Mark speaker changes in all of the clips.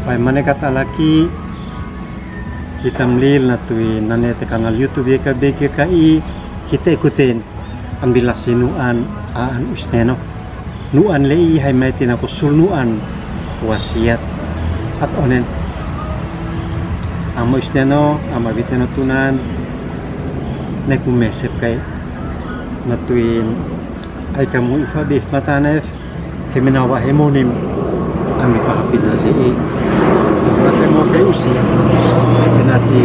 Speaker 1: Pai mana kata laki kita melil natui nane te kanal YouTube ya BGKI kita ikutin ambil nuan aan usteno nuan lei hai mai tina ko sulnuan wasiat at onen amo usteno ama biteno tunan nek mesep kai natuin ai kamu ifa bif matanef heminawa hemonim ami pahapin lei amate mo kai usi nanti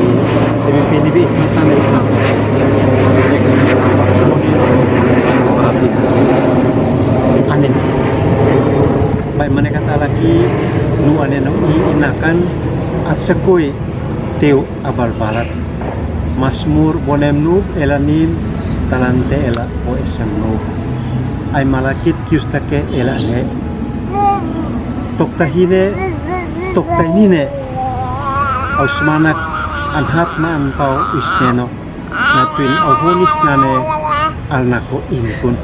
Speaker 1: kami pilih bif matanef na anin baik mana kata lagi nu ane no inakan at sekui teu abal balat masmur bonem nu elanim talante ela o esam nu ay malakit kiustake ela ne toktahine toktainine ausmanak anhat na ampau isteno natuin auhonis nane alnako inkun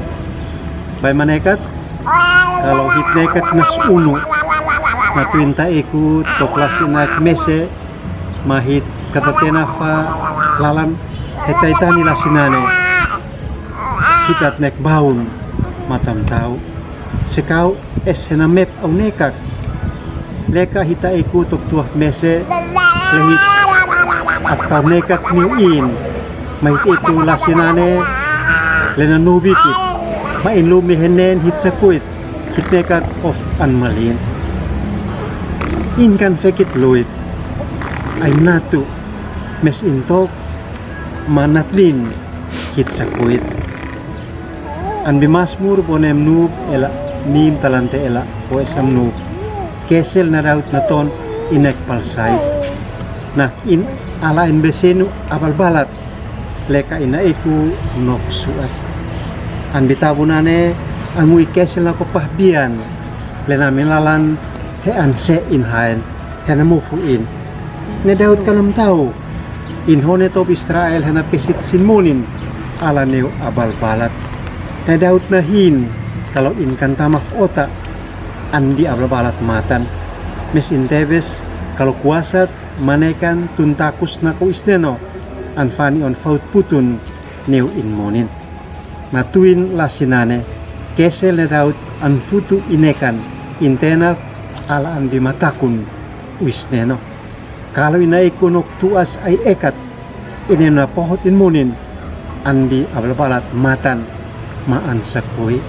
Speaker 1: bay manekat kalau hitnekat nas unu natuin ta ikut toklasinak mese mahit katatena fa lalan hetaitani lasinane hitat nek baun matam tau sekau es henamep au nekak leka hita ikut tok tuah mese lehit atau nekak niuin mahit itu lasinane lena nubikit main lumi henen hit sakuit hit nekak of anmalin inkan fekit loit ay natu mes intok manatlin hit sakuit an bimasmur bonem nub ela nim talante ela o esam nub kesel na raut na ton inek palsay nah in ala in besenu abal balat leka ina iku nok suat an bitabunane angui kesel na kopahbian lena milalan he an se in haen hena mufu in ne daud kanam tau in hone top Israel hena pesit sinmonin ala neu abal balat ne daud na hin kalau in kantamaf ota andi abal balat matan mes intebes kalau kuasat manekan tuntakus na ko isteno anfani on faut putun neu in monin natuin lasinane kesel ne daud an futu inekan intena ala an bimatakun wisneno kalau inai kunok tuas ay ekat inena pohot in monin andi abal balat matan maan sakui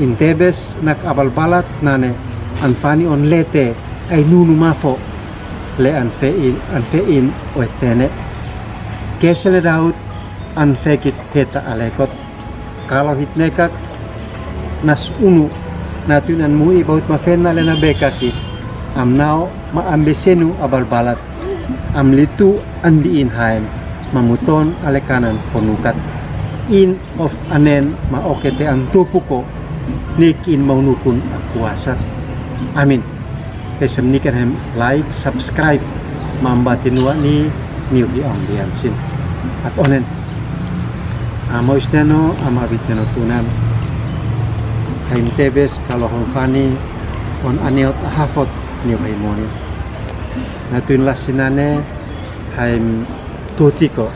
Speaker 1: intebes nak abal balat nane anfani on lete ay nunu mafo le anfein oetene kesel daud anfekit heta alekot kalau hitnekak nas unu natunan mui baut mafena lena bekaki amnao maambesenu abal balat amlitu andiin haen mamuton alekanan ponukat in of anen maokete ang tupuko nikin maunukun akuasat amin kesem nikan hem like subscribe mambatin wa ni new di ambiansin at onen amo isteno ama biteno tunan haim tebes kalau honfani on aneot hafot new haimoni natuin lasinane haim tutiko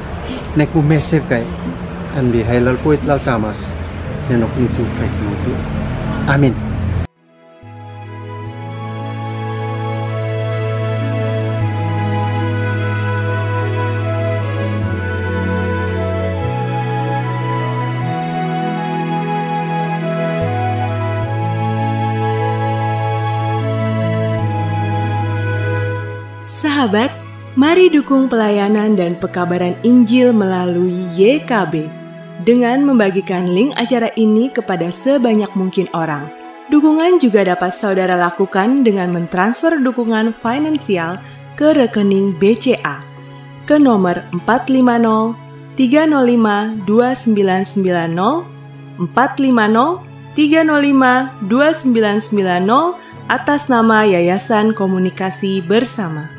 Speaker 1: nek mesep kai andi hailal poit lal tamas nenok nutu fake nutu amin.
Speaker 2: Sahabat, mari dukung pelayanan dan pekabaran Injil melalui YKB dengan membagikan link acara ini kepada sebanyak mungkin orang. Dukungan juga dapat saudara lakukan dengan mentransfer dukungan finansial ke rekening BCA ke nomor 450 305 2990 450 305 2990 atas nama Yayasan Komunikasi Bersama.